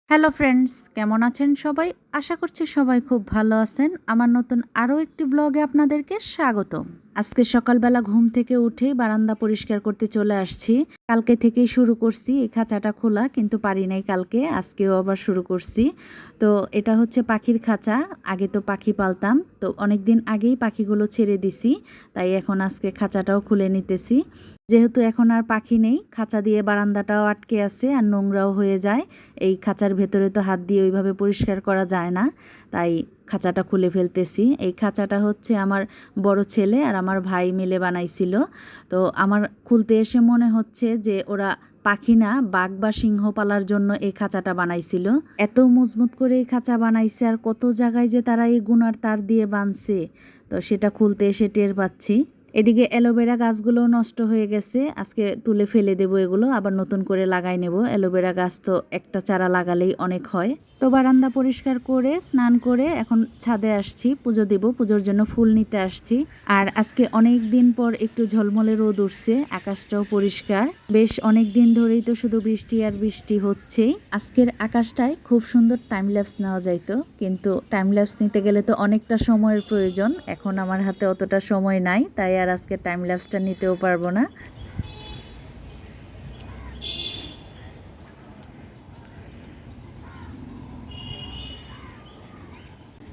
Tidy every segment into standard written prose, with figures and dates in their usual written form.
Hello friends, কেমন আছেন সবাই? আশা করছি সবাই খুব ভালো আছেন। আমার নতুন আরও একটি ব্লগে আপনাদেরকে স্বাগত। আজকে সকালবেলা ঘুম থেকে উঠেই বারান্দা পরিষ্কার করতে চলে আসছি। কালকে থেকেই শুরু করছি এই খাঁচাটা খোলা, কিন্তু পারি নাই কালকে, আজকেও আবার শুরু করছি। তো এটা হচ্ছে পাখির খাঁচা। আগে তো পাখি পালতাম, তো অনেক দিন আগেই পাখিগুলো ছেড়ে দিছি, তাই এখন আজকে খাঁচাটাও খুলে নিতেছি। যেহেতু এখন আর পাখি নেই, খাঁচা দিয়ে বারান্দাটাও আটকে আছে আর নোংরাও হয়ে যায়। এই খাঁচার ভেতরে তো হাত দিয়ে ওইভাবে পরিষ্কার করা যায় না, তাই খাঁচাটা খুলে ফেলতেছি। এই খাঁচাটা হচ্ছে আমার বড় ছেলে আর আমার ভাই মিলে বানাইছিল। তো আমার খুলতে এসে মনে হচ্ছে যে ওরা পাখি না, বাঘ বা সিংহ পালার জন্য এই খাঁচাটা বানাইছিল। এত মজবুত করে এই খাঁচা বানাইছে, আর কত জায়গায় যে তারা এই গুনার তার দিয়ে বাঁধছে, তো সেটা খুলতে এসে টের পাচ্ছি। এদিকে অ্যালোভেরা গাছগুলোও নষ্ট হয়ে গেছে, আজকে তুলে ফেলে দেবো এগুলো, আবার নতুন করে লাগাই নেব। অ্যালোভেরা গাছ তো একটা চারা লাগালেই অনেক হয়। তো বারান্দা পরিষ্কার করে স্নান করে এখন ছাদে আসছি, পুজো দেব, পুজোর জন্য ফুল নিতে আসছি। আর আজকে অনেক দিন পর একটু ঝলমলে রোদ উঠছে, আকাশটাও পরিষ্কার। বেশ অনেক দিন ধরেই তো শুধু বৃষ্টি আর বৃষ্টি হচ্ছেই। আজকের আকাশটায় খুব সুন্দর টাইম ল্যাপস নেওয়া যাইতো, কিন্তু টাইম ল্যাপস নিতে গেলে তো অনেকটা সময়ের প্রয়োজন। এখন আমার হাতে অতটা সময় নাই, তাই আর আজকে টাইম ল্যাপসটা নিতেও পারবো না।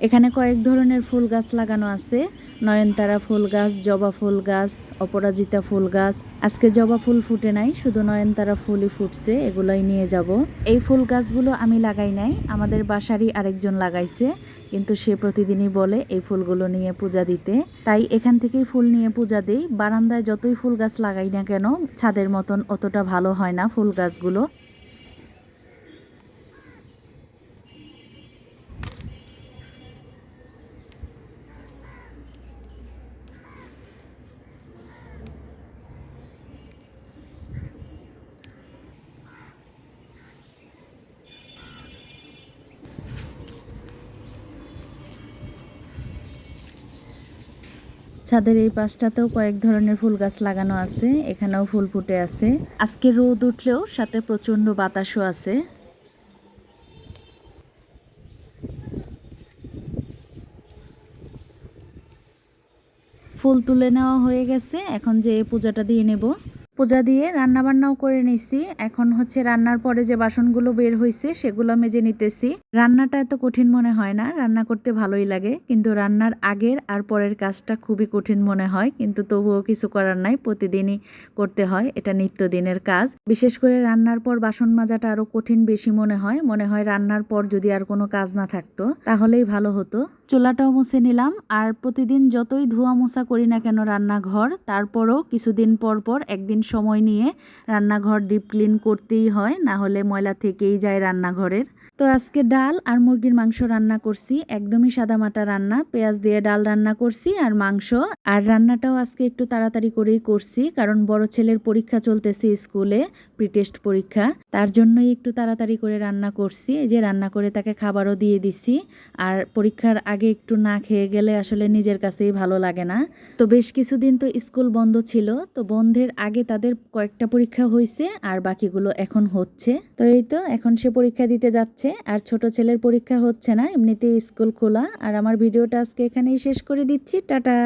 এখানে কয়েক ধরনের ফুল গাছ লাগানো আছে, নয়নতারা ফুল গাছ, জবা ফুল গাছ, অপরাজিতা ফুল গাছ। আজকে জবা ফুল ফুটে নাই, শুধু নয়নতারা ফুলই ফুটছে, এগুলাই নিয়ে যাব। এই ফুল গাছগুলো আমি লাগাই নাই, আমাদের বাসারই আরেকজন লাগাইছে, কিন্তু সে প্রতিদিনই বলে এই ফুলগুলো নিয়ে পূজা দিতে, তাই এখান থেকেই ফুল নিয়ে পূজা দেই। বারান্দায় যতই ফুল গাছ লাগাই না কেন, ছাদের মতন অতটা ভালো হয় না ফুল গাছগুলো। ছাদের এই পাশটাতেও কয়েক ধরনের ফুল গাছ লাগানো আছে, এখানেও ফুল ফুটে আছে। আজকে রোদ উঠলেও সাথে প্রচন্ড বাতাসও আছে। ফুল তুলে নেওয়া হয়ে গেছে, এখন যে পূজাটা দিয়ে নেব। পূজা দিয়ে রান্না বান্নাও করে নিছি, এখন হচ্ছে রান্নার পরে যে বাসনগুলো বের হয়েছে সেগুলো মেজে নিতেছি। রান্নাটা এত কঠিন মনে হয় না, রান্না করতে ভালোই লাগে, কিন্তু রান্নার আগের আর পরের কাজটা খুবই কঠিন মনে হয়, কিন্তু তবুও কিছু করার নাই, প্রতিদিনই করতে হয়, এটা নিত্যদিনের কাজ। বিশেষ করে রান্নার পর বাসন মাজাটা আরো কঠিন বেশি মনে হয়। মনে হয় রান্নার পর যদি আর কোনো কাজ না থাকতো তাহলেই ভালো হতো। চুলাটাও মুছে নিলাম। আর প্রতিদিন যতই ধোয়া মোছা করি না কেন রান্নাঘর, তারপরও কিছুদিন পর পর একদিন সময় নিয়ে রান্নাঘর ডিপ ক্লিন করতেই হয়, না হলে ময়লা থেকেই যায় রান্নাঘরের। তো আজকে ডাল আর মুরগির মাংস রান্না করছি, একদমই সাদামাটা রান্না, পেঁয়াজ দিয়ে ডাল রান্না করছি আর মাংস। আর রান্নাটাও আজকে একটু তাড়াতাড়ি করেই করছি, কারণ বড় ছেলের পরীক্ষা চলতেছে স্কুলে, প্রিটেস্ট পরীক্ষা, তার জন্যই একটু তাড়াতাড়ি করে রান্না করছি। এই যে রান্না করে তাকে খাবারও দিয়ে দিছি। আর পরীক্ষার আগে একটু না খেয়ে গেলে আসলে নিজের কাছেই ভালো লাগে না। তো বেশ কিছুদিন তো স্কুল বন্ধ ছিল, তো বন্ধের আগে তাদের কয়েকটা পরীক্ষা হয়েছে আর বাকিগুলো এখন হচ্ছে। তো এই তো এখন সে পরীক্ষা দিতে যাচ্ছে, আর ছোট ছেলের পরীক্ষা হচ্ছে না, এমনিতেই স্কুল খোলা। আর আমার ভিডিওটা আজকে এখানেই শেষ করে দিচ্ছি, টাটা।